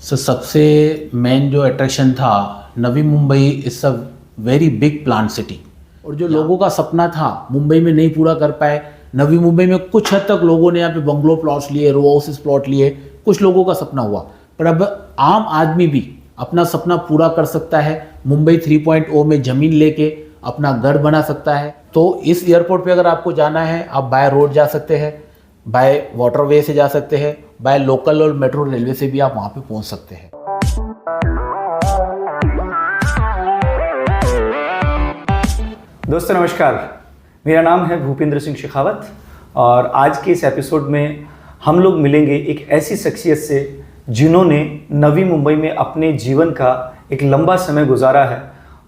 सबसे मेन जो अट्रैक्शन था, Navi Mumbai is a very big planned city. और जो लोगों का सपना था मुंबई में नहीं पूरा कर पाए, नवी मुंबई में कुछ हद तक लोगों ने यहाँ पे बंगलो प्लॉट्स लिए, रो हाउसेस प्लॉट लिए, कुछ लोगों का सपना हुआ। पर अब आम आदमी भी अपना सपना पूरा कर सकता है, मुंबई 3.0 में ज़मीन लेके अपना घर बना सकता है। तो इस एयरपोर्ट पे अगर आपको जाना है, आप बाय रोड जा सकते हैं, बाय वाटरवे से जा सकते हैं, बाय लोकल और मेट्रो रेलवे से भी आप वहाँ पे पहुँच सकते हैं। दोस्तों नमस्कार, मेरा नाम है भूपेंद्र सिंह शेखावत और आज के इस एपिसोड में हम लोग मिलेंगे एक ऐसी शख्सियत से जिन्होंने नवी मुंबई में अपने जीवन का एक लंबा समय गुजारा है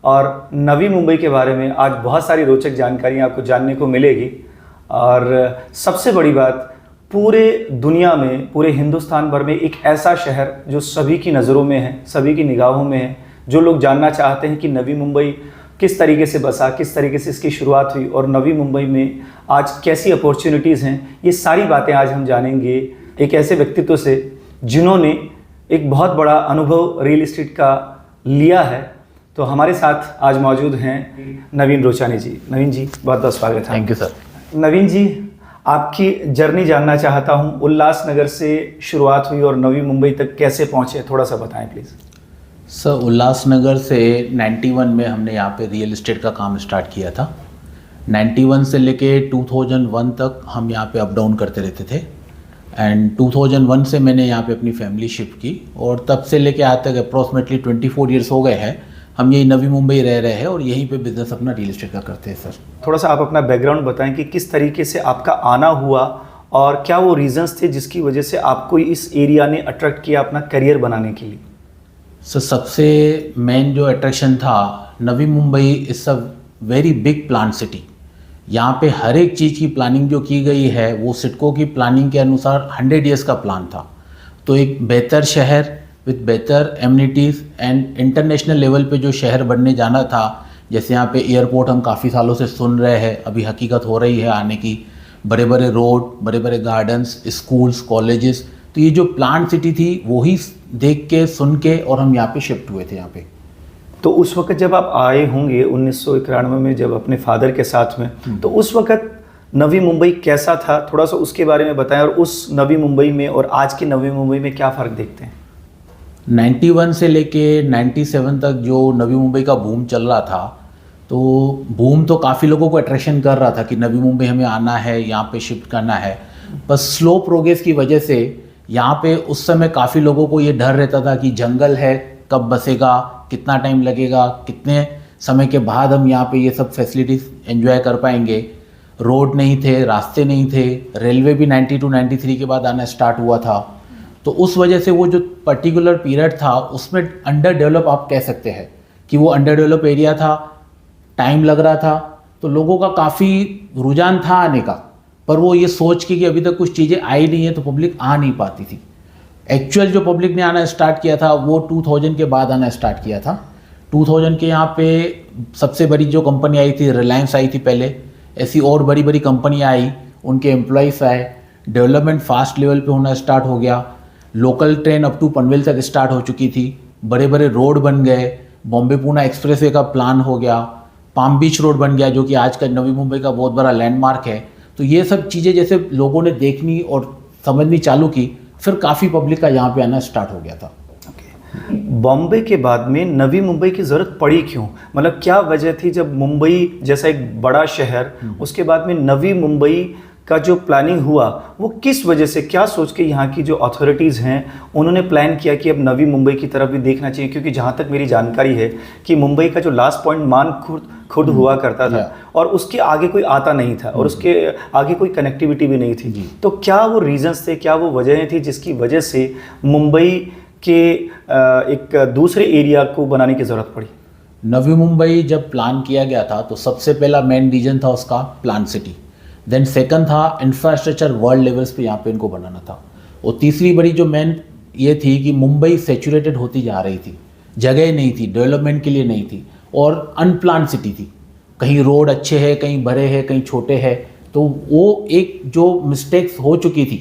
और नवी मुंबई के बारे में आज बहुत सारी रोचक जानकारियाँ आपको जानने को मिलेगी। और सबसे बड़ी बात, पूरे दुनिया में, पूरे हिंदुस्तान भर में एक ऐसा शहर जो सभी की नज़रों में है, सभी की निगाहों में है, जो लोग जानना चाहते हैं कि नवी मुंबई किस तरीके से बसा, किस तरीके से इसकी शुरुआत हुई और नवी मुंबई में आज कैसी अपॉर्चुनिटीज़ हैं। ये सारी बातें आज हम जानेंगे एक ऐसे व्यक्तित्व से जिन्होंने एक बहुत बड़ा अनुभव रियल एस्टेट का लिया है। तो हमारे साथ आज मौजूद हैं नवीन रोचानी जी। नवीन जी, बहुत बहुत स्वागत है। Thank you sir. Naveen ji, आपकी जर्नी जानना चाहता हूँ। उल्लासनगर से शुरुआत हुई और नवी मुंबई तक कैसे पहुँचे, थोड़ा सा बताएं प्लीज़। सर, उल्लासनगर से 91 में हमने यहाँ पे रियल एस्टेट का काम स्टार्ट किया था। 91 से लेके 2001 तक हम यहाँ पे अप डाउन करते रहते थे एंड 2001 से मैंने यहाँ पे अपनी फैमिली शिफ्ट की और तब से लेके आज तक अप्रॉक्सीमेटली 24 ईयर्स हो गए हैं। हम यही नवी मुंबई रह रहे हैं और यहीं पे बिजनेस अपना रियल एस्टेट का करते हैं। सर, थोड़ा सा आप अपना बैकग्राउंड बताएं कि किस तरीके से आपका आना हुआ और क्या वो रीजंस थे जिसकी वजह से आपको इस एरिया ने अट्रैक्ट किया अपना करियर बनाने के लिए। सर, सबसे मेन जो अट्रैक्शन था, Navi Mumbai is a very big planned city. यहाँ पे हर एक चीज़ की प्लानिंग जो की गई है वो सिडको की प्लानिंग के अनुसार 100 ईयर्स का प्लान था। तो एक बेहतर शहर विद बेहतर एमिनिटीज़ एंड इंटरनेशनल लेवल पे जो शहर बनने जाना था, जैसे यहाँ पे एयरपोर्ट हम काफ़ी सालों से सुन रहे हैं, अभी हकीकत हो रही है आने की। बड़े बड़े रोड, बड़े बड़े गार्डन्स, स्कूल्स, कॉलेजेस, तो ये जो प्लांट सिटी थी वही देख के, सुन के और हम यहाँ पे शिफ्ट हुए थे यहाँ पे। तो उस वक्त जब आप आए होंगे 1991 में, जब अपने फादर के साथ में, तो उस वक्त नवी मुंबई कैसा था, थोड़ा सा उसके बारे में बताएं। और उस नवी मुंबई में और आज की नवी मुंबई में क्या फ़र्क देखते हैं? 91 से लेके 97 तक जो नवी मुंबई का बूम चल रहा था, तो बूम तो काफ़ी लोगों को अट्रैक्शन कर रहा था कि नवी मुंबई हमें आना है, यहाँ पे शिफ्ट करना है। बस स्लो प्रोग्रेस की वजह से यहाँ पे उस समय काफ़ी लोगों को ये डर रहता था कि जंगल है, कब बसेगा, कितना टाइम लगेगा, कितने समय के बाद हम यहाँ पे ये सब फैसिलिटीज़ एंजॉय कर पाएंगे। रोड नहीं थे, रास्ते नहीं थे, रेलवे भी 92-93 के बाद आना स्टार्ट हुआ था। तो उस वजह से वो जो पर्टिकुलर पीरियड था उसमें अंडर डेवलप आप कह सकते हैं कि वो अंडर डेवलप एरिया था, टाइम लग रहा था, तो लोगों का काफ़ी रुझान था आने का। पर वो ये सोच के कि अभी तक कुछ चीज़ें आई नहीं है तो पब्लिक आ नहीं पाती थी। एक्चुअल जो पब्लिक ने आना स्टार्ट किया था वो 2000 के बाद आना स्टार्ट किया था। 2000 के यहाँ पे सबसे बड़ी जो कंपनी आई थी, रिलायंस आई थी पहले, ऐसी और बड़ी बड़ी कंपनियाँ आई, उनके एम्प्लॉयज़ आए, डेवलपमेंट फास्ट लेवल पे होना स्टार्ट हो गया। Local train up to Panvel तक स्टार्ट हो चुकी थी, बड़े बड़े रोड बन गए, बॉम्बे पूना एक्सप्रेसवे का प्लान हो गया, पाम बीच रोड बन गया जो कि आज का नवी मुंबई का बहुत बड़ा लैंडमार्क है। तो ये सब चीज़ें जैसे लोगों ने देखनी और समझनी चालू की, फिर काफ़ी पब्लिक का यहाँ पे आना स्टार्ट हो गया था। बॉम्बे के बाद में नवी मुंबई की ज़रूरत पड़ी क्यों? मतलब क्या वजह थी जब मुंबई जैसा एक बड़ा शहर, उसके बाद में नवी मुंबई का जो प्लानिंग हुआ वो किस वजह से, क्या सोच के यहाँ की जो अथॉरिटीज़ हैं उन्होंने प्लान किया कि अब नवी मुंबई की तरफ भी देखना चाहिए? क्योंकि जहाँ तक मेरी जानकारी है कि मुंबई का जो लास्ट पॉइंट मान खुद हुआ करता था और उसके आगे कोई आता नहीं था और उसके आगे कोई कनेक्टिविटी भी नहीं थी। तो क्या वो रीजंस थे, क्या वो वजहें थी जिसकी वजह से मुंबई के एक दूसरे एरिया को बनाने की ज़रूरत पड़ी? नवी मुंबई जब प्लान किया गया था तो सबसे पहला मेन रीजन था उसका प्लान सिटी, देन सेकंड था इंफ्रास्ट्रक्चर वर्ल्ड लेवल्स पे यहाँ पे इनको बनाना था, और तीसरी बड़ी जो मेन ये थी कि मुंबई सैचुरेटेड होती जा रही थी, जगह नहीं थी, डेवलपमेंट के लिए नहीं थी और अनप्लान सिटी थी। कहीं रोड अच्छे हैं, कहीं बड़े हैं, कहीं छोटे हैं। तो वो एक जो मिस्टेक्स हो चुकी थी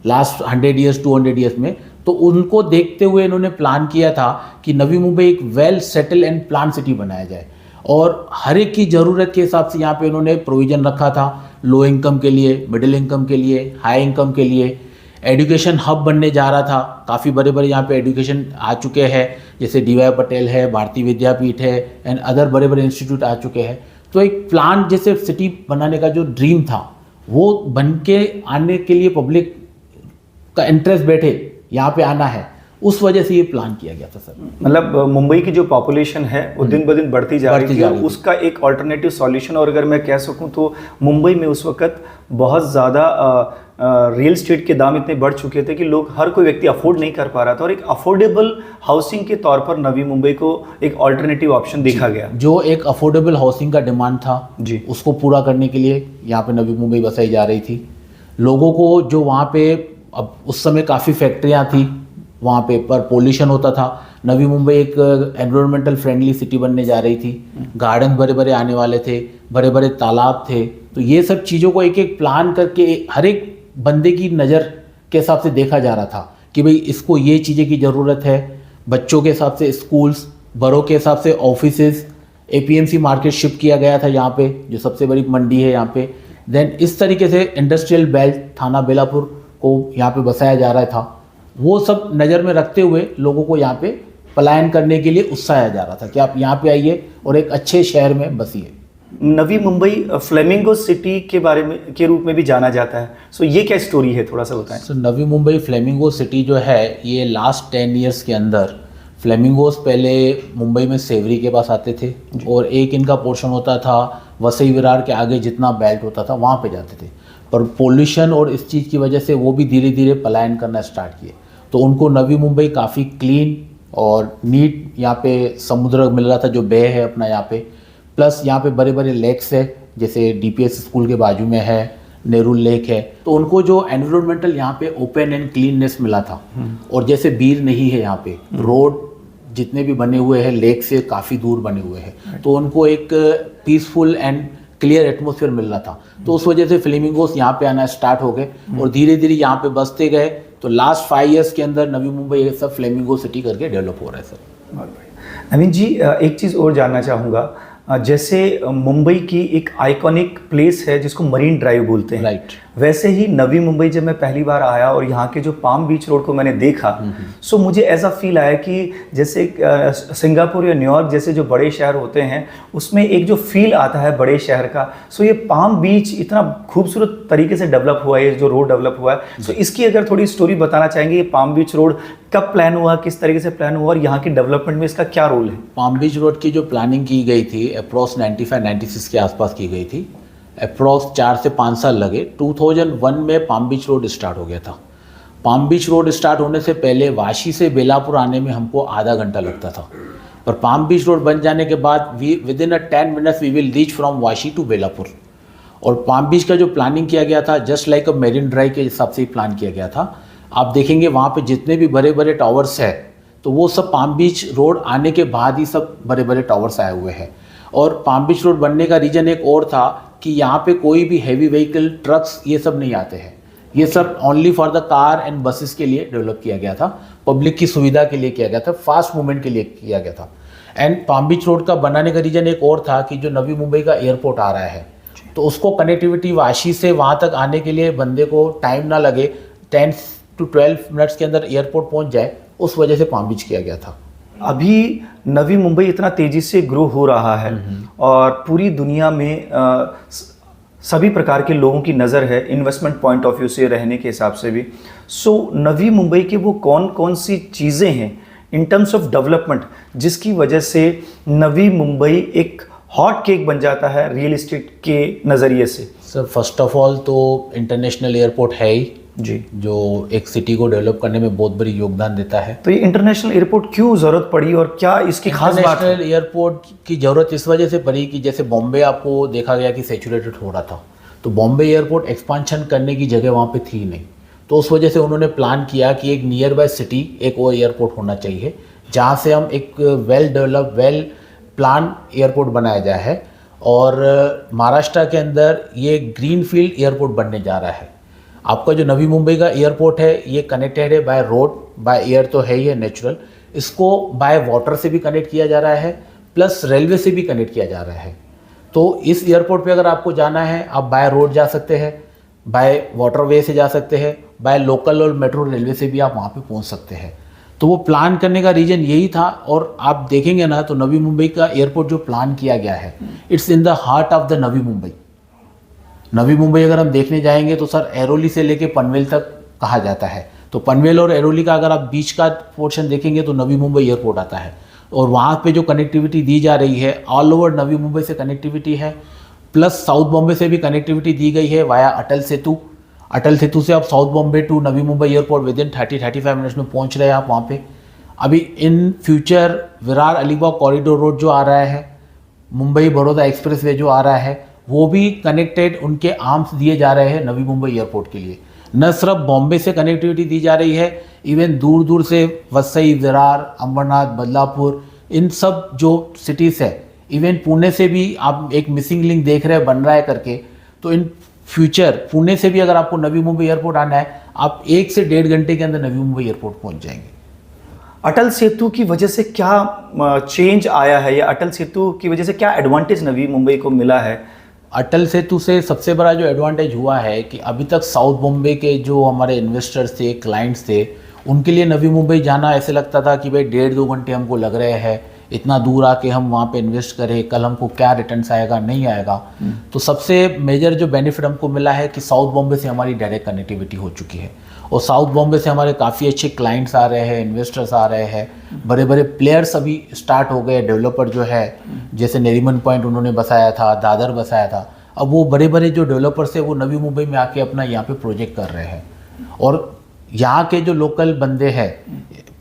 लास्ट 100 ईयर्स 200 ईयर्स में, तो उनको देखते हुए इन्होंने प्लान किया था कि नवी मुंबई एक well settle and plan city बनाया जाए, और हर एक की ज़रूरत के हिसाब से यहाँ पे इन्होंने प्रोविज़न रखा था। लो इनकम के लिए, मिडिल इनकम के लिए, हाई इनकम के लिए। एजुकेशन हब बनने जा रहा था, काफ़ी बड़े बड़े यहाँ पे एजुकेशन आ चुके हैं, जैसे DY पटेल है, भारतीय विद्यापीठ है एंड अदर बड़े बड़े इंस्टीट्यूट आ चुके हैं। तो एक प्लान जैसे सिटी बनाने का जो ड्रीम था वो बन के आने के लिए पब्लिक का इंटरेस्ट बैठे यहाँ पे आना है, उस वजह से ये प्लान किया गया था सर। मतलब मुंबई की जो पॉपुलेशन है वो दिन ब दिन बढ़ती जा रही है, उसका एक ऑल्टरनेटिव सॉल्यूशन, और अगर मैं कह सकूं तो मुंबई में उस वक्त बहुत ज़्यादा रियल स्टेट के दाम इतने बढ़ चुके थे कि लोग, हर कोई व्यक्ति अफोर्ड नहीं कर पा रहा था, और एक अफोर्डेबल हाउसिंग के तौर पर नवी मुंबई को एक ऑल्टरनेटिव ऑप्शन देखा गया। जो एक अफोर्डेबल हाउसिंग का डिमांड था जी, उसको पूरा करने के लिए यहाँ पे नवी मुंबई बसाई जा रही थी। लोगों को जो वहाँ पे, अब उस समय काफ़ी फैक्ट्रियाँ थी वहाँ पे, पर पोल्यूशन होता था। नवी मुंबई एक एनवायरमेंटल फ्रेंडली सिटी बनने जा रही थी, गार्डन बड़े बड़े आने वाले थे, बड़े बड़े तालाब थे। तो ये सब चीज़ों को एक एक प्लान करके हर एक बंदे की नज़र के हिसाब से देखा जा रहा था कि भाई इसको ये चीज़ें की ज़रूरत है। बच्चों के हिसाब से स्कूल्स, बड़ों के हिसाब से ऑफिसेज, APMC मार्केट शिफ्ट किया गया था यहाँ पे, जो सबसे बड़ी मंडी है यहाँ पे। देन इस तरीके से इंडस्ट्रियल बेल्ट थाना बेलापुर को यहाँ पे बसाया जा रहा था। वो सब नज़र में रखते हुए लोगों को यहाँ पे पलायन करने के लिए उत्साहिया जा रहा था कि आप यहाँ पे आइए और एक अच्छे शहर में बसिए। नवी मुंबई फ्लेमिंगो सिटी के बारे में के रूप में भी जाना जाता है, सो ये क्या स्टोरी है, थोड़ा सा बताएं। सो नवी मुंबई फ्लेमिंगो सिटी जो है, ये लास्ट 10 ईयर्स के अंदर, फ्लेमिंगोस पहले मुंबई में सेवरी के पास आते थे और एक इनका पोर्शन होता था वसई विरार के आगे, जितना बेल्ट होता था वहाँ पे जाते थे। पर पोल्यूशन और इस चीज़ की वजह से वो भी धीरे धीरे पलायन करना स्टार्ट किए। तो उनको नवी मुंबई काफ़ी क्लीन और नीट यहाँ पे समुद्र मिल रहा था, जो बे है अपना यहाँ पे, प्लस यहाँ पे बड़े बड़े लेक्स है, जैसे DPS स्कूल के बाजू में है, नेहरू लेक है। तो उनको जो एनवायरमेंटल यहाँ पे ओपन एंड क्लीननेस मिला था, और जैसे बीर नहीं है यहाँ पे, रोड जितने भी बने हुए हैं लेक से काफ़ी दूर बने हुए हैं, तो उनको एक पीसफुल एंड क्लियर एटमॉस्फेयर मिल रहा था। तो उस वजह से फ्लेमिंगोस यहाँ पे आना स्टार्ट हो गए और धीरे धीरे यहाँ पे बसते गए। तो लास्ट 5 ईयर्स के अंदर नवी मुंबई ये सब फ्लेमिंगो सिटी करके डेवलप हो रहा है सर। नवीन जी, एक चीज़ और जानना चाहूँगा, जैसे मुंबई की एक आइकॉनिक प्लेस है जिसको मरीन ड्राइव बोलते हैं, राइट। वैसे ही नवी मुंबई जब मैं पहली बार आया और यहाँ के जो पाम बीच रोड को मैंने देखा, सो मुझे ऐसा फील आया कि जैसे सिंगापुर या न्यूयॉर्क जैसे जो बड़े शहर होते हैं उसमें एक जो फील आता है बड़े शहर का, सो ये पाम बीच इतना खूबसूरत तरीके से डेवलप हुआ है, जो रोड डेवलप हुआ है, सो इसकी अगर थोड़ी स्टोरी बताना चाहेंगे, ये पाम बीच रोड कब प्लान हुआ, किस तरीके से प्लान हुआ और यहाँ की डेवलपमेंट में इसका क्या रोल है? पाम बीच रोड की जो प्लानिंग की गई थी अप्रॉक्स 95-96 के आसपास की गई थी। अप्रॉक्स 4 से 5 साल लगे। 2001 में पाम बीच रोड स्टार्ट हो गया था। पाम बीच रोड स्टार्ट होने से पहले वाशी से बेलापुर आने में हमको आधा घंटा लगता था, पर पाम बीच रोड बन जाने के बाद within 10 minutes we will reach from Vashi to Belapur. और पाम बीच का जो प्लानिंग किया गया था just like a Marine Drive के हिसाब से ही प्लान किया गया था। आप देखेंगे वहाँ पे जितने भी बड़े बड़े टावर्स है तो वो सब पाम बीच रोड आने के बाद ही सब बड़े बड़े टावर्स आए हुए हैं। और पाम बीच रोड बनने का रीज़न एक और था कि यहाँ पे कोई भी हैवी व्हीकल, ट्रक्स, ये सब नहीं आते हैं। ये सब only for the car and buses के लिए डेवलप किया गया था, पब्लिक की सुविधा के लिए किया गया था, फास्ट मूवमेंट के लिए किया गया था। एंड पाम बीच रोड का बनाने का रीज़न एक और था कि जो नवी मुंबई का एयरपोर्ट आ रहा है तो उसको कनेक्टिविटी वाशी से वहाँ तक आने के लिए बंदे को टाइम ना लगे, 10 to 12 मिनट्स के अंदर एयरपोर्ट पहुँच जाए, उस वजह से पाम बीच किया गया था। अभी नवी मुंबई इतना तेज़ी से ग्रो हो रहा है और पूरी दुनिया में सभी प्रकार के लोगों की नज़र है, इन्वेस्टमेंट पॉइंट ऑफ व्यू से, रहने के हिसाब से भी। सो नवी मुंबई के वो कौन कौन सी चीज़ें हैं इन टर्म्स ऑफ डेवलपमेंट जिसकी वजह से नवी मुंबई एक हॉट केक बन जाता है रियल इस्टेट के नज़रिए से? सर फर्स्ट ऑफ ऑल तो इंटरनेशनल एयरपोर्ट है ही जी, जो एक सिटी को डेवलप करने में बहुत बड़ी योगदान देता है। तो ये इंटरनेशनल एयरपोर्ट क्यों ज़रूरत पड़ी और क्या इसकी खास बात है? इंटरनेशनल एयरपोर्ट की ज़रूरत इस वजह से पड़ी कि जैसे बॉम्बे आपको देखा गया कि सैचुरेटेड हो रहा था, तो बॉम्बे एयरपोर्ट एक्सपांशन करने की जगह वहाँ पे थी नहीं, तो उस वजह से उन्होंने प्लान किया कि एक नियर बाय सिटी एक वो एयरपोर्ट होना चाहिए जहाँ से हम एक well develop, well plan airport बनाया जाए है। और महाराष्ट्र के अंदर ये ग्रीन फील्ड एयरपोर्ट बनने जा रहा है। आपका जो नवी मुंबई का एयरपोर्ट है ये कनेक्टेड है बाय रोड, बाय एयर तो है ही है नेचुरल, इसको बाय वाटर से भी कनेक्ट किया जा रहा है, प्लस रेलवे से भी कनेक्ट किया जा रहा है। तो इस एयरपोर्ट पे अगर आपको जाना है आप बाय रोड जा सकते हैं, बाय वाटरवे से जा सकते हैं, बाय लोकल और मेट्रो रेलवे से भी आप वहाँ पे पहुँच सकते हैं। तो वो प्लान करने का रीज़न यही था। और आप देखेंगे ना तो नवी मुंबई का एयरपोर्ट जो प्लान किया गया है, it's in the heart of the Navi Mumbai. Navi Mumbai अगर हम देखने जाएंगे तो सर एरोली से लेके पनवेल तक कहा जाता है, तो पनवेल और एरोली का अगर आप बीच का पोर्शन देखेंगे तो नवी मुंबई एयरपोर्ट आता है। और वहाँ पे जो कनेक्टिविटी दी जा रही है ऑल ओवर नवी मुंबई से कनेक्टिविटी है, प्लस साउथ बॉम्बे से भी कनेक्टिविटी दी गई है वाया अटल सेतु। अटल सेतु से आप South Bombay to Navi Mumbai airport within 30-35 minutes में पहुँच रहे हैं आप वहाँ पे। अभी in future Virar Alibaug corridor road जो आ रहा है, मुंबई बड़ौदा एक्सप्रेस वे जो आ रहा है, वो भी कनेक्टेड उनके आर्म्स दिए जा रहे हैं नवी मुंबई एयरपोर्ट के लिए। न सिर्फ बॉम्बे से कनेक्टिविटी दी जा रही है, इवन दूर दूर से वसई, विरार, अंबरनाथ, बदलापुर, इन सब जो सिटीज़ है, इवन पुणे से भी आप एक मिसिंग लिंक देख रहे हैं बन रहा है करके। तो इन फ्यूचर पुणे से भी अगर आपको नवी मुंबई एयरपोर्ट आना है, आप 1 से 1.5 घंटे के अंदर नवी मुंबई एयरपोर्ट पहुंच जाएंगे। अटल सेतु की वजह से क्या चेंज आया है, या अटल सेतु की वजह से क्या एडवांटेज नवी मुंबई को मिला है? अटल सेतु से सबसे बड़ा जो एडवांटेज हुआ है कि अभी तक साउथ बॉम्बे के जो हमारे इन्वेस्टर्स थे, क्लाइंट्स थे, उनके लिए नवी मुंबई जाना ऐसे लगता था कि भाई 1.5-2 घंटे हमको लग रहे हैं, इतना दूर आके हम वहाँ पे इन्वेस्ट करें, कल हमको क्या रिटर्न्स आएगा नहीं आएगा। तो सबसे मेजर जो बेनिफिट हमको मिला है कि साउथ बॉम्बे से हमारी डायरेक्ट कनेक्टिविटी हो चुकी है, और साउथ बॉम्बे से हमारे काफ़ी अच्छे क्लाइंट्स आ रहे हैं, इन्वेस्टर्स आ रहे हैं, बड़े बड़े प्लेयर्स अभी स्टार्ट हो गए, डेवलपर जो है, जैसे नेरीमन पॉइंट उन्होंने बसाया था, दादर बसाया था, अब वो बड़े बड़े जो डेवलपर्स है वो नवी मुंबई में आके अपना यहाँ पे प्रोजेक्ट कर रहे हैं। और यहाँ के जो लोकल बंदे हैं,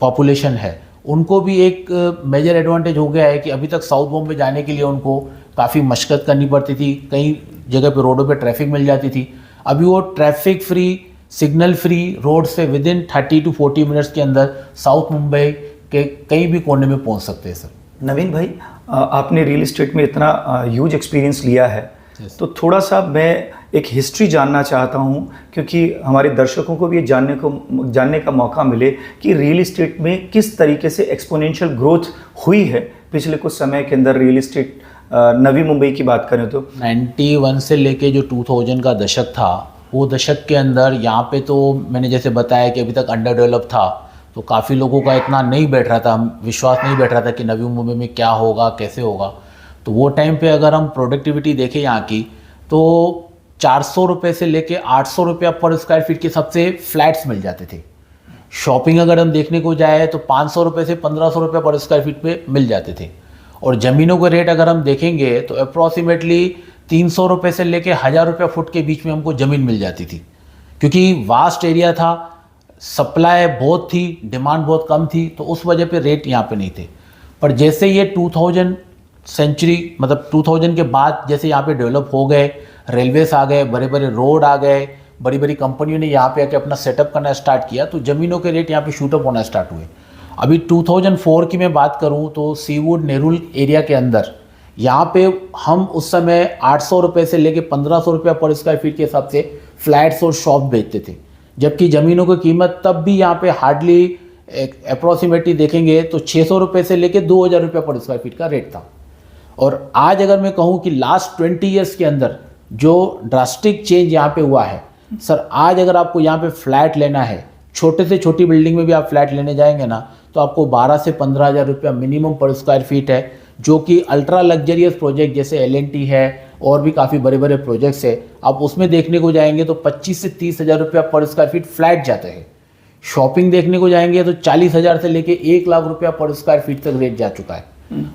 पॉपुलेशन है, उनको भी एक मेजर एडवांटेज हो गया है कि अभी तक साउथ बॉम्बे जाने के लिए उनको काफ़ी मशक्क़त करनी पड़ती थी, कई जगह पे रोडों पे ट्रैफिक मिल जाती थी, अभी वो traffic free, signal free road से विद इन 30 to 40 मिनट्स के अंदर साउथ मुंबई के कहीं भी कोने में पहुँच सकते हैं। सर नवीन भाई, आपने रियल इस्टेट में इतना ह्यूज एक्सपीरियंस लिया है, तो थोड़ा सा मैं एक हिस्ट्री जानना चाहता हूँ, क्योंकि हमारे दर्शकों को भी ये जानने का मौका मिले कि रियल इस्टेट में किस तरीके से एक्सपोनेंशियल ग्रोथ हुई है पिछले कुछ समय के अंदर। रियल इस्टेट नवी मुंबई की बात करें तो 91 से लेके जो 2000 का दशक था, वो दशक के अंदर यहाँ पे तो मैंने जैसे बताया कि अभी तक अंडर डेवलप था, तो काफ़ी लोगों का इतना नहीं बैठ रहा था, विश्वास नहीं बैठ रहा था कि नवी मुंबई में क्या होगा, कैसे होगा। तो वो टाइम पे अगर हम प्रोडक्टिविटी देखें यहाँ की, तो 400 रुपये से लेके 800 रुपया पर स्क्वायर फीट के सबसे फ्लैट्स मिल जाते थे। शॉपिंग अगर हम देखने को जाए तो 500 रुपये से 1500 रुपये पर स्क्वायर फीट पे मिल जाते थे। और ज़मीनों के रेट अगर हम देखेंगे तो अप्रॉक्सीमेटली 300 रुपये से लेके 1000 रुपया फुट के बीच में हमको ज़मीन मिल जाती थी, क्योंकि वास्ट एरिया था, सप्लाई बहुत थी, डिमांड बहुत कम थी, तो उस वजह पे रेट यहाँ पे नहीं थे। पर जैसे ये 2000 सेंचुरी मतलब 2000 के बाद जैसे यहाँ पे डेवलप हो गए, रेलवेज आ गए, बड़े बड़े रोड आ गए, बड़ी बड़ी कंपनियों ने यहाँ पे आके अपना सेटअप करना स्टार्ट किया, तो ज़मीनों के रेट यहाँ पे शूटअप होना स्टार्ट हुए। अभी 2004 की मैं बात करूँ तो सीवुड नेरुल एरिया के अंदर यहाँ पे हम उस समय 800 रुपये से लेके 1500 रुपया पर स्क्वायर फीट के हिसाब से फ्लैट्स और शॉप बेचते थे, जबकि ज़मीनों की कीमत तब भी यहाँ पे हार्डली अप्रॉक्सीमेटली देखेंगे तो 600 रुपये से लेके 2000 रुपया पर स्क्वायर फीट का रेट था। और आज अगर मैं कहूँ कि लास्ट 20 ईयर्स के अंदर जो ड्रास्टिक चेंज यहाँ पे हुआ है सर, आज अगर आपको यहाँ पे फ्लैट लेना है, छोटे से छोटी बिल्डिंग में भी आप फ्लैट लेने जाएंगे ना, तो आपको 12 से 15 हज़ार रुपया मिनिमम पर स्क्वायर फीट है, जो कि अल्ट्रा लग्जरियस प्रोजेक्ट जैसे L&T है और भी काफ़ी बड़े बड़े प्रोजेक्ट्स है, आप उसमें देखने को जाएंगे तो 25 से 30 हज़ार रुपया पर स्क्वायर फीट फ्लैट जाते हैं। शॉपिंग देखने को जाएंगे तो 40,000 से लेके 1 लाख रुपया पर स्क्वायर फीट तक रेट जा चुका है।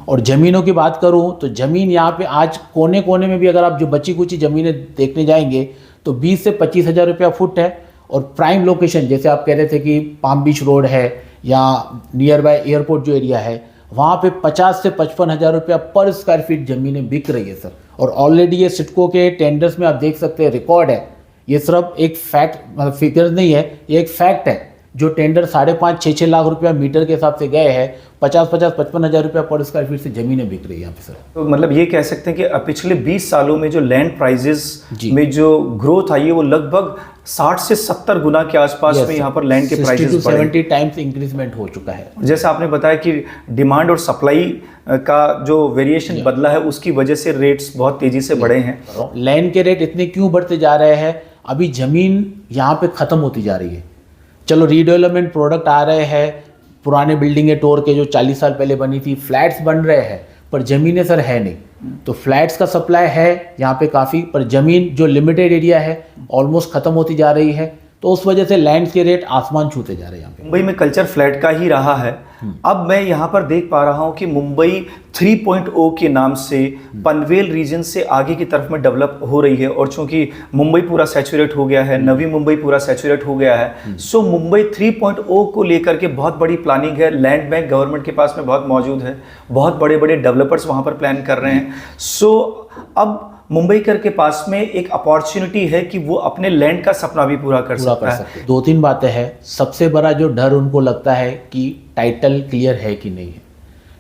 और ज़मीनों की बात करूं तो ज़मीन यहाँ पे आज कोने कोने में भी अगर आप जो बची कुची ज़मीनें देखने जाएंगे तो 20 से 25 हज़ार रुपया फुट है। और प्राइम लोकेशन जैसे आप कह रहे थे कि पाम बीच रोड है या नियर बाय एयरपोर्ट जो एरिया है, वहाँ पे 50 से 55 हज़ार रुपया पर स्क्वायर फीट ज़मीनें बिक रही है सर। और ऑलरेडी ये सिडको के टेंडर्स में आप देख सकते हैं, रिकॉर्ड है, ये सिर्फ एक फैक्ट मतलब फिगर नहीं है, ये एक फैक्ट है जो टेंडर 5.5-6 लाख रुपया मीटर के हिसाब से गए हैं, 50-55 हज़ार रुपया पर स्क्वायर फीट से ज़मीनें बिक रही है यहाँ पे सर। तो मतलब ये कह सकते हैं कि पिछले 20 सालों में जो लैंड प्राइजेस जी। में जो ग्रोथ आई है वो लगभग 60 से 70 गुना के आसपास में यहाँ पर लैंड के 60 प्राइजेस to बढ़े। 70 टाइम्स इंक्रीजमेंट हो चुका है। जैसा आपने बताया कि डिमांड और सप्लाई का जो वेरिएशन बदला है उसकी वजह से रेट्स बहुत तेजी से बढ़े हैं। लैंड के रेट इतने क्यों बढ़ते जा रहे हैं? अभी ज़मीन यहाँ पे ख़त्म होती जा रही है। चलो रीडेवलपमेंट प्रोडक्ट आ रहे हैं, पुराने बिल्डिंगें तोड़ के जो 40 साल पहले बनी थी, फ्लैट्स बन रहे हैं, पर ज़मीनें सर है नहीं। तो फ्लैट्स का सप्लाई है यहाँ पे काफ़ी, पर ज़मीन जो लिमिटेड एरिया है ऑलमोस्ट ख़त्म होती जा रही है। तो उस वजह से लैंड के रेट आसमान छूते जा रहे हैं यहाँ पे। मुंबई में कल्चर फ्लैट का ही रहा है। अब मैं यहाँ पर देख पा रहा हूँ कि मुंबई 3.0 के नाम से पनवेल रीजन से आगे की तरफ में डेवलप हो रही है, और चूंकि मुंबई पूरा सैचुरेट हो गया है, नवी मुंबई पूरा सैचुरेट हो गया है, सो मुंबई 3.0 को लेकर के बहुत बड़ी प्लानिंग है। लैंड बैंक गवर्नमेंट के पास में बहुत मौजूद है, बहुत बड़े बड़े डेवलपर्स वहाँ पर प्लान कर रहे हैं। सो अब मुंबईकर के पास में एक अपॉर्चुनिटी है कि वो अपने लैंड का सपना भी पूरा कर सकता है। 2-3 बातें हैं। सबसे बड़ा जो डर उनको लगता है कि टाइटल क्लियर है कि नहीं है,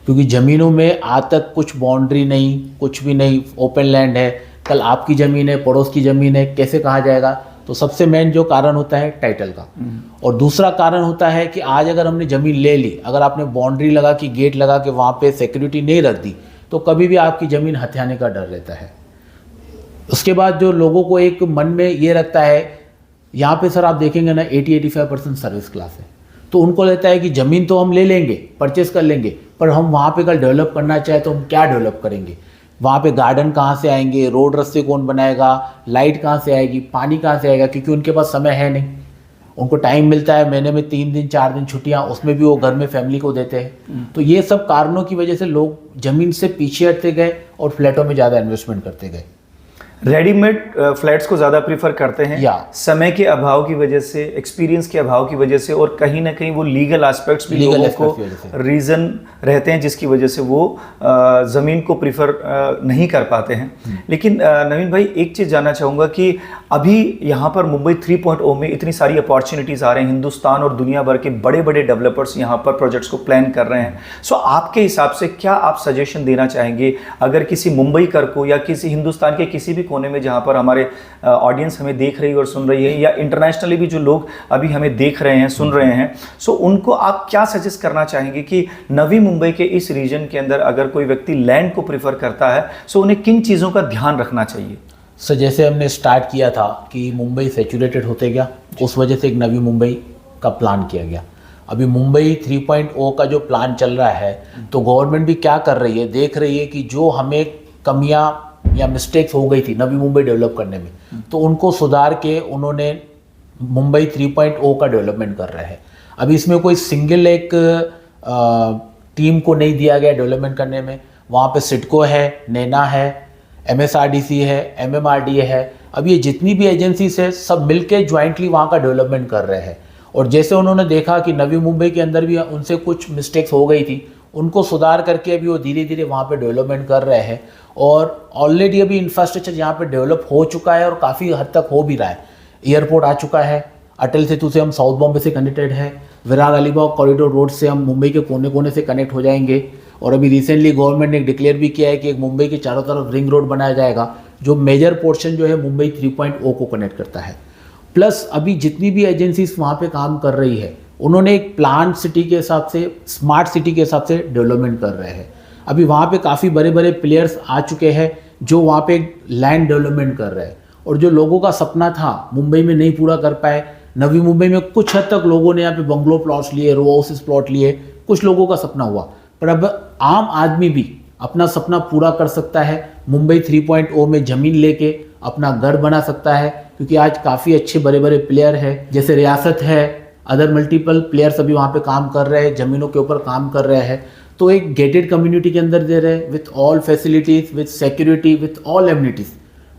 क्योंकि ज़मीनों में आज तक कुछ बाउंड्री नहीं, कुछ भी नहीं, ओपन लैंड है। कल आपकी ज़मीन है, पड़ोस की ज़मीन है, कैसे कहा जाएगा? तो सबसे मेन जो कारण होता है टाइटल का। और दूसरा कारण होता है कि आज अगर हमने ज़मीन ले ली, अगर आपने बाउंड्री लगा के, गेट लगा के वहाँ पे सिक्योरिटी नहीं रख दी, तो कभी भी आपकी ज़मीन हथियाने का डर रहता है। उसके बाद जो लोगों को एक मन में ये रखता है, यहाँ पे सर आप देखेंगे ना 80-85% सर्विस क्लास है, तो उनको लगता है कि ज़मीन तो हम ले लेंगे, परचेस कर लेंगे, पर हम वहाँ पे कल डेवलप करना चाहे तो हम क्या डेवलप करेंगे? वहाँ पे गार्डन कहाँ से आएंगे, रोड रास्ते कौन बनाएगा, लाइट कहाँ से आएगी, पानी कहाँ से आएगा? क्योंकि उनके पास समय है नहीं। उनको टाइम मिलता है महीने में 3 दिन 4 दिन छुट्टियाँ, उसमें भी वो घर में फैमिली को देते हैं। तो ये सब कारणों की वजह से लोग ज़मीन से पीछे हटते गए और फ्लैटों में ज़्यादा इन्वेस्टमेंट करते गए। रेडीमेड फ्लैट्स को ज़्यादा प्रीफर करते हैं, समय के अभाव की वजह से, एक्सपीरियंस के अभाव की वजह से, और कहीं ना कहीं वो लीगल एस्पेक्ट्स भी लोगों को रीज़न रहते हैं जिसकी वजह से वो ज़मीन को प्रीफर नहीं कर पाते हैं। लेकिन नवीन भाई, एक चीज़ जानना चाहूँगा कि अभी यहाँ पर मुंबई 3.0 में इतनी सारी अपॉर्चुनिटीज़ आ रहे हैं, हिंदुस्तान और दुनिया भर के बड़े बड़े डेवलपर्स यहाँ पर प्रोजेक्ट्स को प्लान कर रहे हैं। सो आपके हिसाब से क्या आप सजेशन देना चाहेंगे अगर किसी मुंबई कर को या किसी हिंदुस्तान के किसी भी कोने में जहाँ पर हमारे ऑडियंस हमें देख रही है और सुन रही है, या इंटरनेशनली भी जो लोग अभी हमें देख रहे हैं, सुन रहे हैं, सो उनको आप क्या सजेस्ट करना चाहेंगे कि नवी मुंबई के इस रीजन के अंदर अगर कोई व्यक्ति लैंड को प्रीफर करता है, सो उन्हें किन चीज़ों का ध्यान रखना चाहिए? सर, जैसे हमने स्टार्ट किया था कि मुंबई सैचुरेटेड होते गया, उस वजह से एक नवी मुंबई का प्लान किया गया। अभी मुंबई 3.0 का जो प्लान चल रहा है, तो गवर्नमेंट भी क्या कर रही है, देख रही है कि जो हमें कमियां या मिस्टेक्स हो गई थी नवी मुंबई डेवलप करने में, तो उनको सुधार के उन्होंने मुंबई 3.0 का डेवलपमेंट कर रहे हैं। अभी इसमें कोई सिंगल एक टीम को नहीं दिया गया डेवलपमेंट करने में। वहाँ पे सिडको है, नैना है, MSRDC है, MMRDA है। अब ये जितनी भी एजेंसीज है सब मिलके ज्वाइंटली वहाँ का डेवलपमेंट कर रहे हैं। और जैसे उन्होंने देखा कि नवी मुंबई के अंदर भी उनसे कुछ मिस्टेक्स हो गई थी, उनको सुधार करके अभी वो धीरे धीरे वहाँ पे डेवलपमेंट कर रहे हैं। और ऑलरेडी अभी इंफ्रास्ट्रक्चर यहाँ पे डेवलप हो चुका है और काफ़ी हद तक हो भी रहा है। एयरपोर्ट आ चुका है, अटल सेतु से हम साउथ बॉम्बे से कनेक्टेड है, विराग अलीबाग कॉरिडोर रोड से हम मुंबई के कोने कोने से कनेक्ट हो जाएंगे। और अभी रिसेंटली गवर्नमेंट ने डिक्लेयर भी किया है कि एक मुंबई के चारों तरफ रिंग रोड बनाया जाएगा, जो मेजर पोर्शन जो है मुंबई 3.0 को कनेक्ट करता है। प्लस अभी जितनी भी एजेंसीज वहाँ पे काम कर रही है, उन्होंने एक प्लान सिटी के हिसाब से, स्मार्ट सिटी के हिसाब से डेवलपमेंट कर रहे हैं। अभी वहाँ पे काफ़ी बड़े बड़े प्लेयर्स आ चुके हैं जो वहाँ पे लैंड डेवलपमेंट कर रहे हैं। और जो लोगों का सपना था मुंबई में नहीं पूरा कर पाए, नवी मुंबई में कुछ हद तक लोगों ने यहाँ पे बंगलो प्लॉट्स लिए, रो हाउसेस प्लॉट लिए, कुछ लोगों का सपना हुआ। पर अब आम आदमी भी अपना सपना पूरा कर सकता है, मुंबई 3.0 में ज़मीन लेके अपना घर बना सकता है। क्योंकि आज काफ़ी अच्छे बड़े बड़े प्लेयर हैं, जैसे रियासत है, अदर मल्टीपल प्लेयर्स अभी वहाँ पे काम कर रहे हैं, ज़मीनों के ऊपर काम कर रहे हैं। तो एक गेटेड कम्युनिटी के अंदर दे रहे हैं, with all facilities, with security, with all amenities.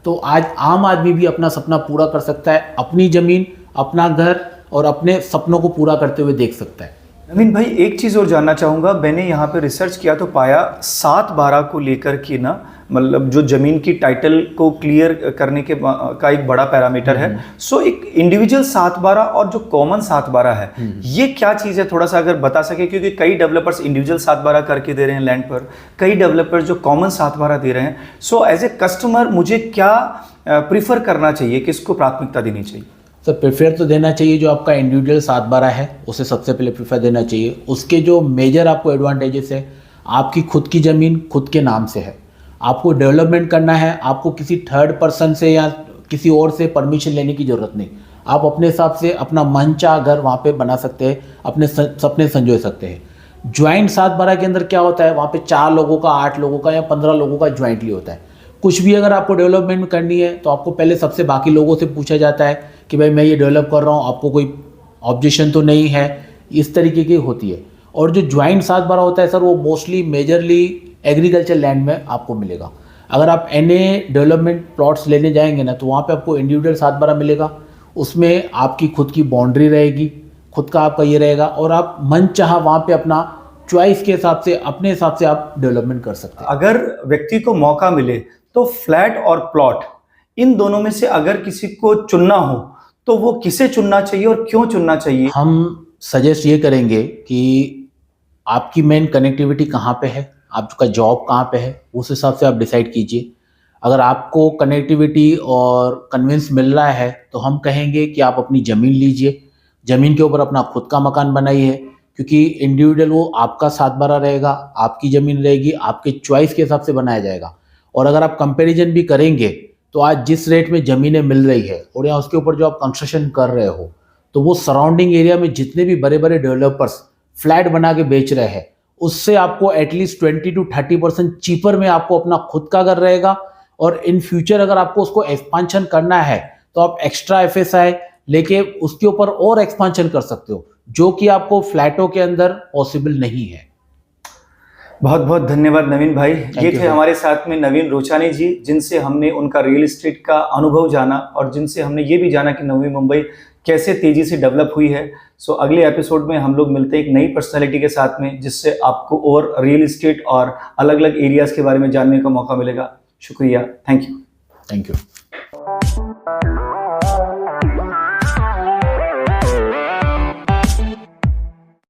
तो आज आम आदमी भी अपना सपना पूरा कर सकता है, अपनी ज़मीन, अपना घर और अपने सपनों को पूरा करते हुए देख सकता है। नवीन भाई, एक चीज़ और जानना चाहूँगा। मैंने यहाँ पे रिसर्च किया तो पाया 7/12 को लेकर के ना, मतलब जो ज़मीन की टाइटल को क्लियर करने के का एक बड़ा पैरामीटर है। सो एक इंडिविजुअल 7/12 और जो कॉमन 7/12 है, ये क्या चीज़ है, थोड़ा सा अगर बता सके। क्योंकि कई डेवलपर्स इंडिविजुअल 7/12 करके दे रहे हैं लैंड पर, कई डेवलपर्स जो कॉमन 7/12 दे रहे हैं। सो एज ए कस्टमर मुझे क्या प्रीफर करना चाहिए, किसको प्राथमिकता देनी चाहिए? सर प्रेफर तो देना चाहिए जो आपका इंडिविजुअल 7/12 है, उसे सबसे पहले प्रेफर देना चाहिए। उसके जो मेजर आपको एडवांटेजेस है, आपकी खुद की ज़मीन खुद के नाम से है, आपको डेवलपमेंट करना है, आपको किसी थर्ड पर्सन से या किसी और से परमिशन लेने की ज़रूरत नहीं। आप अपने हिसाब से अपना मनचाहा घर वहाँ पे बना सकते हैं, अपने सपने संजो सकते हैं। ज्वाइंट 7/12 के अंदर क्या होता है, वहाँ पे 4 लोगों का, 8 लोगों का या 15 लोगों का ज्वाइंटली होता है। कुछ भी अगर आपको डेवलपमेंट करनी है तो आपको पहले सबसे बाकी लोगों से पूछा जाता है कि भाई मैं ये डेवलप कर रहा हूँ, आपको कोई ऑब्जेक्शन तो नहीं है, इस तरीके की होती है। और जो ज्वाइंट 7/12 होता है सर, वो मोस्टली मेजरली एग्रीकल्चर लैंड में आपको मिलेगा। अगर आप NA डेवलपमेंट प्लॉट्स लेने जाएंगे ना, तो वहाँ पे आपको इंडिविजुअल 7/12 मिलेगा। उसमें आपकी खुद की बाउंड्री रहेगी, खुद का आपका ये रहेगा, और आप मन चाहा वहाँ पे अपना चॉइस के हिसाब से, अपने हिसाब से आप डेवलपमेंट कर सकते हैं। अगर व्यक्ति को मौका मिले तो फ्लैट और प्लॉट, इन दोनों में से अगर किसी को चुनना हो तो वो किसे चुनना चाहिए और क्यों चुनना चाहिए? हम सजेस्ट ये करेंगे कि आपकी मेन कनेक्टिविटी कहाँ पे है, आपका जॉब कहाँ पे है, उस हिसाब से आप डिसाइड कीजिए। अगर आपको कनेक्टिविटी और कन्विंस मिल रहा है तो हम कहेंगे कि आप अपनी ज़मीन लीजिए, ज़मीन के ऊपर अपना खुद का मकान बनाइए, क्योंकि इंडिविजुअल वो आपका 7/12 रहेगा, आपकी ज़मीन रहेगी, आपके चॉइस के हिसाब से बनाया जाएगा। और अगर आप कंपैरिजन भी करेंगे तो आज जिस रेट में ज़मीनें मिल रही है और या उसके ऊपर जो आप कंस्ट्रक्शन कर रहे हो, तो वो सराउंडिंग एरिया में जितने भी बड़े बड़े डेवलपर्स फ्लैट बना के बेच रहे हैं, उससे आपको एटलीस्ट 20 to 30% चीपर में आपको अपना खुद का घर रहेगा। और इन फ्यूचर अगर आपको उसको एक्सपांशन करना है तो आप एक्स्ट्रा FSI लेके उसके ऊपर और एक्सपांशन कर सकते हो, जो कि आपको फ्लैटों के अंदर पॉसिबल नहीं है। बहुत बहुत धन्यवाद नवीन भाई। ये you, थे हमारे साथ में नवीन रोचानी जी, जिनसे हमने उनका रियल एस्टेट का अनुभव जाना और जिनसे हमने ये भी जाना कि नवी मुंबई कैसे तेजी से डेवलप हुई है। सो अगले एपिसोड में हम लोग मिलते हैं एक नई पर्सनैलिटी के साथ में, जिससे आपको और रियल एस्टेट और अलग अलग एरियाज के बारे में जानने का मौका मिलेगा। शुक्रिया, थैंक यू। Thank you.